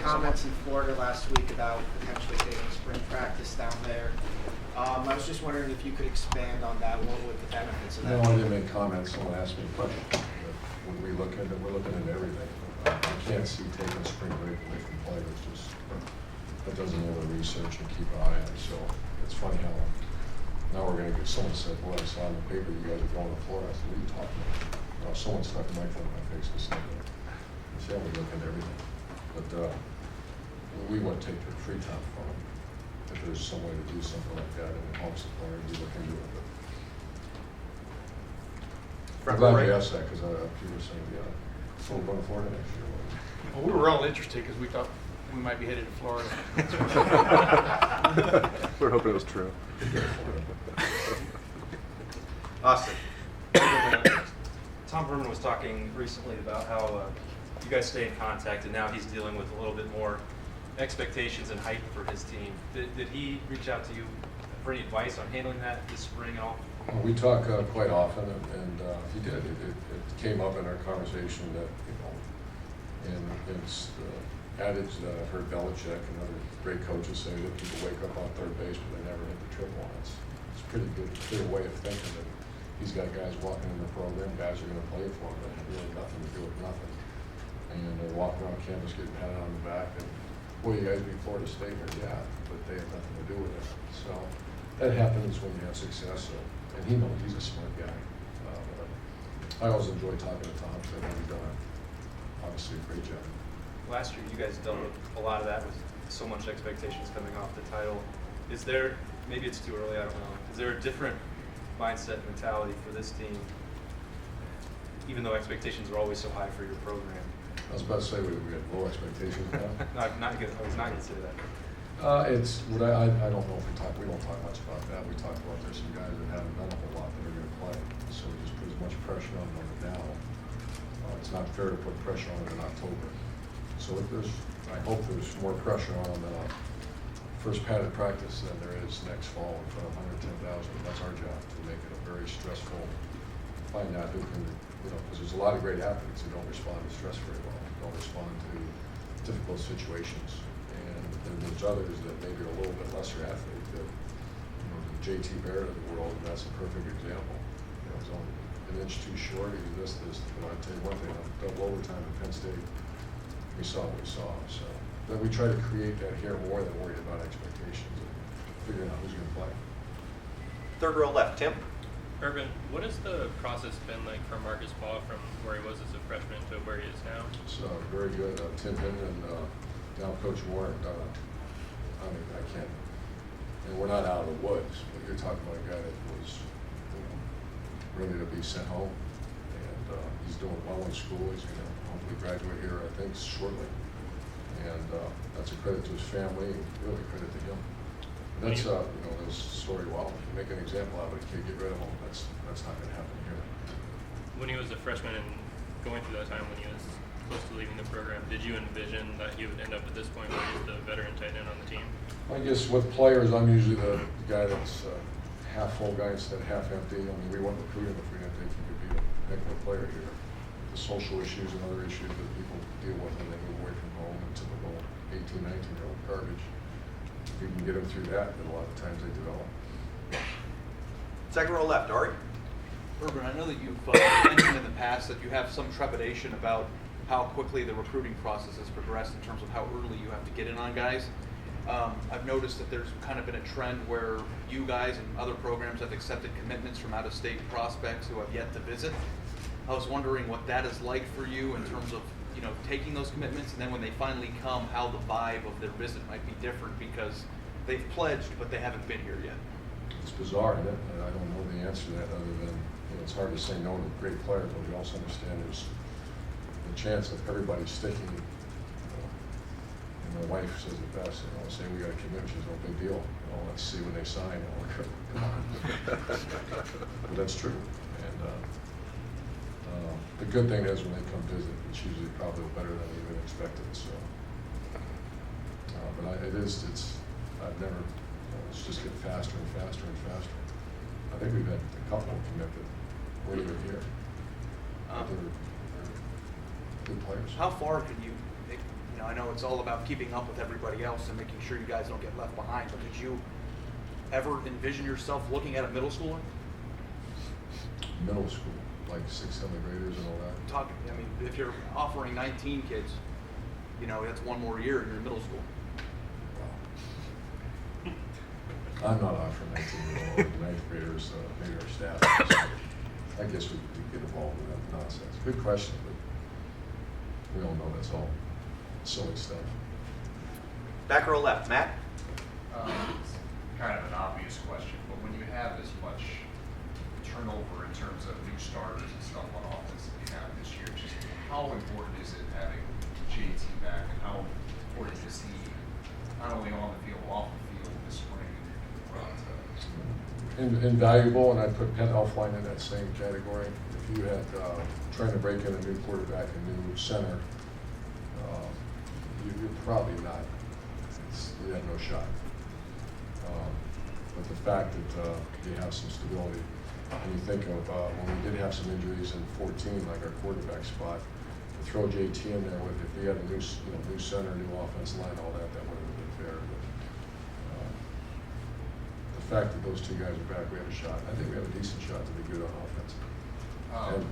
comments in Florida last week about potentially taking spring practice down there. I was just wondering if you could expand on that. What would the benefits of that No, be? I didn't make comments. Someone asked me a question. When we look at it, we're looking at everything. I can't see taking spring break away from players. Just that doesn't know the research and keep an eye on it. So it's funny how now we're going to get someone said, "Boy, I saw in the paper you guys are going to Florida." I said, "What are you talking about?" Now someone stuck a microphone in my face and said that. I said, "Yeah, we look at everything." But we want to take the free time from them. If there's some way to do something like that and it helps the player, we look into it. But I'm glad you asked that because people were saying, yeah, so we're going to Florida next year. Well, we were all interested because we thought we might be headed to Florida. We're hoping it was true. Austin. Tom Herman was talking recently about how you guys stay in contact, and now he's dealing with a little bit more expectations and hype for his team. Did he reach out to you for any advice on handling that this spring at all? We talk quite often, and he did. It came up in our conversation that, and it's the adage that I've heard Belichick and other great coaches say that people wake up on third base but they never hit the triple. It's a pretty good, clear way of thinking that he's got guys walking in the program, guys are going to play for him, but have really nothing to do with nothing. And they're walking around campus getting patted on the back, and boy, you guys beat Florida State, or yeah, but they have nothing to do with it. So that happens when you have success. And he knows he's a smart guy. I always enjoy talking to Tom, so he's done obviously a great job. Last year, you guys dealt with a lot of that with so much expectations coming off the title. Is there, maybe it's too early, I don't know, is there a different mindset, mentality for this team, even though expectations are always so high for your program? I was about to say we had low expectations now. No, I was not going to say that. It's what I don't know if we don't talk much about that. We talk about there's some guys that haven't done a whole lot that are going to play, so we just put as much pressure on them now. It's not fair to put pressure on them in October. So I hope there's more pressure on them in first padded practice than there is next fall in front of 110,000. That's our job, to make it a very stressful. Find out who can, because there's a lot of great athletes who don't respond to stress very well, don't respond to difficult situations. And there's others that maybe are a little bit lesser athlete that, the JT Barrett of the world, and that's a perfect example. He's only an inch too short, he's this. But I'll tell you one thing, on double overtime at Penn State, we saw what we saw. So then we try to create that here more than worry about expectations and figuring out who's going to play. Third row left, Tim. Urban, what has the process been like for Marcus Paul from where he was as a freshman to where he is now? It's very good. Tim Hinton and now Coach Warren, I can't, and we're not out of the woods, but you're talking about a guy that was ready to be sent home, and he's doing well in school. He's going to hopefully graduate here, I think, shortly, and that's a credit to his family, and really a credit to him. And that's this story. Well, if you make an example out of it, you can't get rid of him. That's not going to happen here. When he was a freshman and going through that time when he was close to leaving the program, did you envision that he would end up at this point where he's the veteran tight end on the team? I guess with players, I'm usually the guy that's half full guy instead of half empty. I mean, we wouldn't recruit him if we didn't think he could be a heck of a player here. The social issues and other issues that people deal with when they move away from home and typical 18, 19-year-old garbage. If we can get them through that, then a lot of times they develop. Second row left, Ari. Urban, I know that you've mentioned in the past that you have some trepidation about how quickly the recruiting process has progressed in terms of how early you have to get in on guys. I've noticed that there's kind of been a trend where you guys and other programs have accepted commitments from out-of-state prospects who have yet to visit. I was wondering what that is like for you in terms of taking those commitments, and then when they finally come, how the vibe of their visit might be different because they've pledged but they haven't been here yet. It's bizarre, isn't it? I don't know the answer to that other than it's hard to say no to great players, but we also understand there's the chance of everybody sticking. And my wife says it best, say we got a commitment, she's no big deal. Let's see when they sign. Come on. But that's true. And the good thing is when they come visit, it's usually probably better than even expected. So, but I've never, it's just getting faster and faster and faster. I think we've had a couple commit that weren't even here. They're good players. How far can you You know, I know it's all about keeping up with everybody else and making sure you guys don't get left behind, but did you ever envision yourself looking at a middle schooler? Middle school, like 6th, 7th graders and all that. I mean, if you're offering 19 kids, you know, that's one more year in your middle school. I'm not offering 19-year-old or 9th graders, maybe our staff. So I guess we get involved in that nonsense. Good question, but we all know that's all silly stuff. Back row left, Matt. It's kind of an obvious question, but when you have as much turnover in terms of new starters and stuff on offense that you have this year, just how important is it having JT back, and how important is he not only on the field, off the field this spring? Invaluable, and I'd put Penn Elfline in that same category. If you had trying to break in a new quarterback, a new center, you're probably not. You have no shot. But the fact that you have some stability, and you think of when we did have some injuries in 14, like our quarterback spot, to throw JT in there with, if we had a new center, new offensive line, all that would have been fair. But, the fact that those two guys are back, we have a shot. I think we have a decent shot to be good on offense.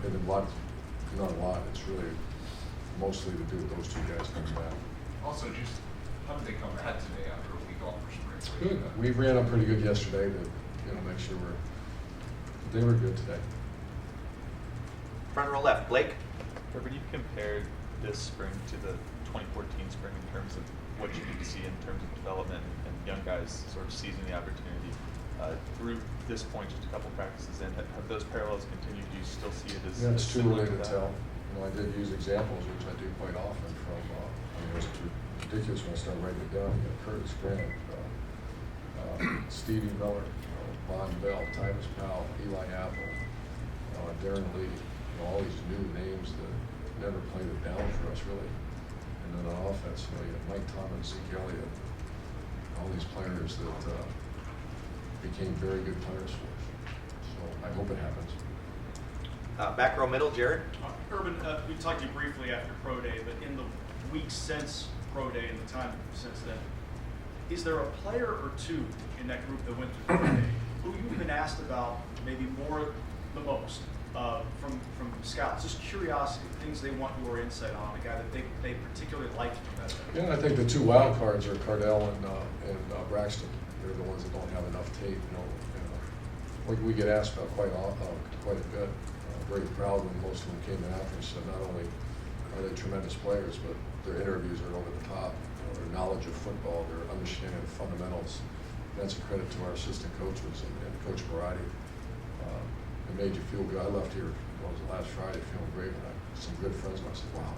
And a lot, not a lot. It's really mostly to do with those two guys coming back. Also, just how did they come back today after a week off for spring break? Good. We ran them pretty good yesterday to make sure they were good today. Front row left, Blake. Urban, you've compared this spring to the 2014 spring in terms of what you need to see in terms of development and young guys sort of seizing the opportunity. Through this point, just a couple practices in, have those parallels continued? Do you still see it as Yeah, it's too similar early to that? tell. I did use examples, which I do quite often from, it was ridiculous when I started writing it down. Curtis Grant, Stevie Miller, Von Bell, Tyvis Powell, Eli Apple, Darren Lee, all these new names that never played it down for us really. And then on offense, you have Mike Thomas, Zeke Elliott, all these players that became very good players for us. So I hope it happens. Back row middle, Jared. Urban, we talked to you briefly after Pro Day, but in the weeks since Pro Day and the time since then, is there a player or two in that group that went to Pro Day who you've been asked about maybe the most from scouts? Just curiosity, things they want your insight on, a guy that they particularly liked from that. Yeah, I think the two wild cards are Cardell and Braxton. They're the ones that don't have enough tape. We get asked about quite a bit. Very proud when most of them came after us. So not only are they tremendous players, but their interviews are over the top. Their knowledge of football, their understanding of fundamentals. That's a credit to our assistant coaches and Coach Barati. It made you feel good. I left here, last Friday, feeling great. And some good friends, and I said, wow,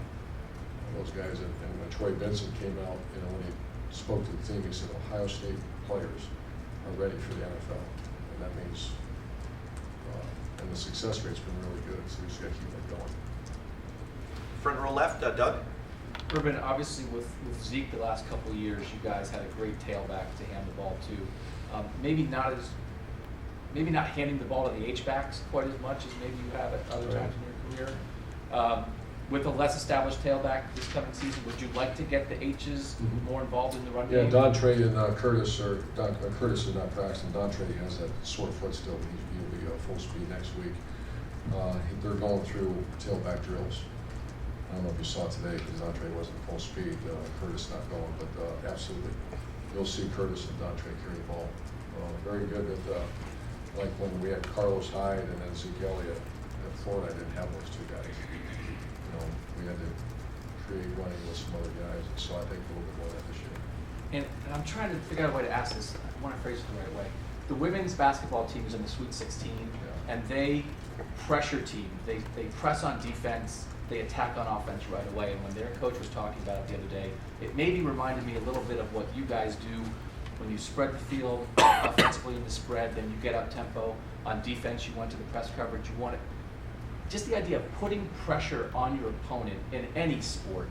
those guys. And when Troy Benson came out, when he spoke to the team, he said, Ohio State players are ready for the NFL. And that means, and the success rate's been really good, so we just got to keep it going. Front row left, Doug. Urban, obviously with Zeke the last couple of years, you guys had a great tailback to hand the ball to. Maybe not handing the ball to the H-backs quite as much as maybe you have at other times in your career. With a less established tailback this coming season, would you like to get the H's more involved in the run game? Yeah, Dontre and Curtis Curtis is not practicing. Dontre has that sore foot still, but he'll be full speed next week. They're going through tailback drills. I don't know if you saw today because Dontre wasn't full speed. Curtis not going, but absolutely, you'll see Curtis and Dontre carry the ball. Very good at like when we had Carlos Hyde and then Zeke Elliott at Florida. I didn't have those two guys. We had to create running with some other guys, and so I think a little bit more of that this year. And I'm trying to figure out a way to ask this. I want to phrase it the right way. The women's basketball team is in the Sweet 16, and they pressure team. They press on defense. They attack on offense right away. And when their coach was talking about it the other day, it maybe reminded me a little bit of what you guys do when you spread the field offensively in the spread, then you get up tempo. On defense, you went to the press coverage. You want it. Just the idea of putting pressure on your opponent in any sport.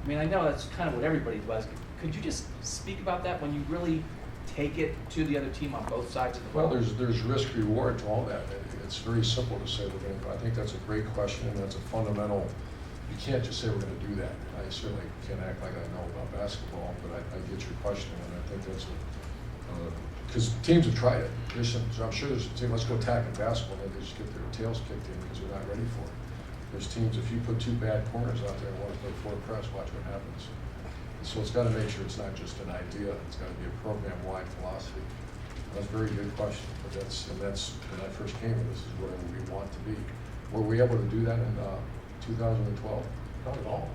I mean, I know that's kind of what everybody does. Could you just speak about that when you really take it to the other team on both sides of the ball? Well, there's risk reward to all that. It's very simple to say we're going to. I think that's a great question, and that's a fundamental you can't just say we're gonna do that. I certainly can't act like I know about basketball, but I get your question, and I think that's because teams have tried it. So I'm sure there's a team, let's go attack in basketball, and they just get their tails kicked in because they're not ready for it. There's teams, if you put 2 bad corners out there and want to play 4 press, watch what happens. So it's got to make sure it's not just an idea, it's got to be a program-wide philosophy. That's a very good question, but that's when I first came in, this is where we want to be. Were we able to do that in 2012? Not at all,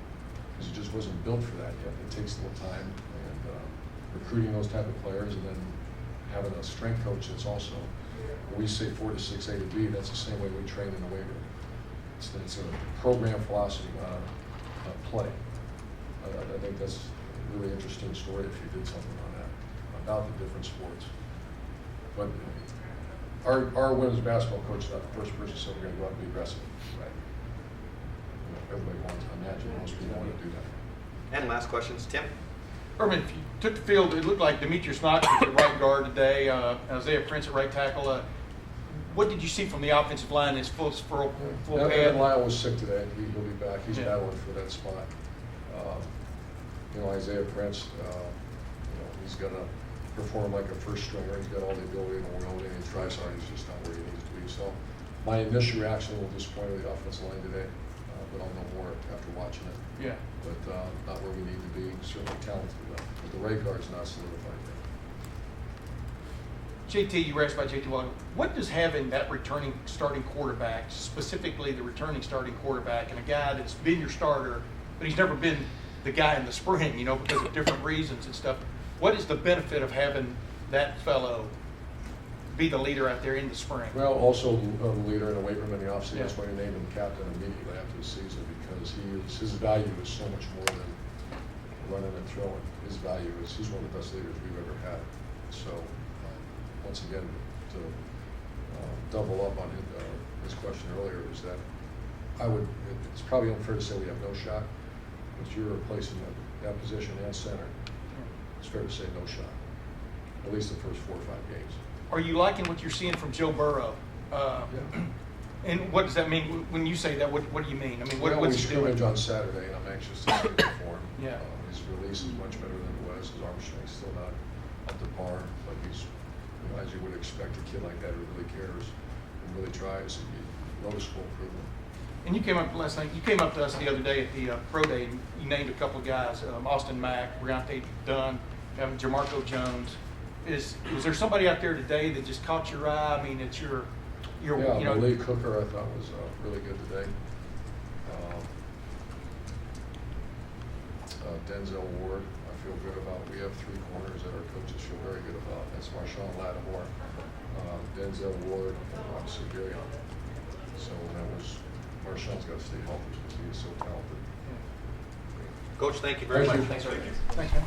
because it just wasn't built for that yet. It takes a little time, and recruiting those type of players, and then having a strength coach that's also, when we say 4 to 6, A to B, that's the same way we train in the weight room. It's a program philosophy play. I think that's a really interesting story if you did something on that, about the different sports. But our women's basketball coach is not the first person said we're going to go out and be aggressive. Right? Everybody wants to imagine, most people want to do that. And last questions, Tim? Urban, if you took the field, it looked like Demetrius Knox was at right guard today, Isaiah Prince at right tackle. What did you see from the offensive line as full pad? Evan Lyle was sick today. He'll be back. He's battling for that spot. Isaiah Prince, he's going to perform like a first stringer. He's got all the ability in the world, and he tries hard. He's just not where he needs to be. So my initial reaction was disappointed with the offensive line today, but I'll know more after watching it. Yeah. But not where we need to be. Certainly talented enough. But the right guard's not solidified yet. JT, you were asked by JT Waller. What does having that returning starting quarterback, specifically the returning starting quarterback, and a guy that's been your starter, but he's never been the guy in the spring, because of different reasons and stuff. What is the benefit of having that fellow be the leader out there in the spring? Well, also a leader in the weight room in the offseason. That's why you named him captain immediately after the season, because his value is so much more than running and throwing. His value is he's one of the best leaders we've ever had. So once again, to double up on his question earlier, is that it's probably unfair to say we have no shot, but you're replacing that position and center. It's fair to say no shot, at least the first 4 or 5 games. Are you liking what you're seeing from Joe Burrow? And what does that mean when you say that? What do you mean? I mean, We what's he doing? scrimmage on Saturday, and I'm anxious to see it perform. Yeah. His release is much better than it was. His arm strength's still not up to par, but he's, as you would expect, a kid like that who really cares and really tries, and you noticeable improvement. And you came up last night. You came up to us the other day at the pro day, and you named a couple of guys: Austin Mack, Briante Dunn, Jamarco Jones. Was there somebody out there today that just caught your eye? I mean, it's your Malik Hooker, I thought was really good today. Denzel Ward, I feel good about. We have 3 corners that our coaches feel very good about. That's Marshawn Lattimore, Denzel Ward, and obviously Gary. So Marshawn's got to stay healthy because he is so talented. Coach, thank you very much. Thanks, Rick. Thanks, man.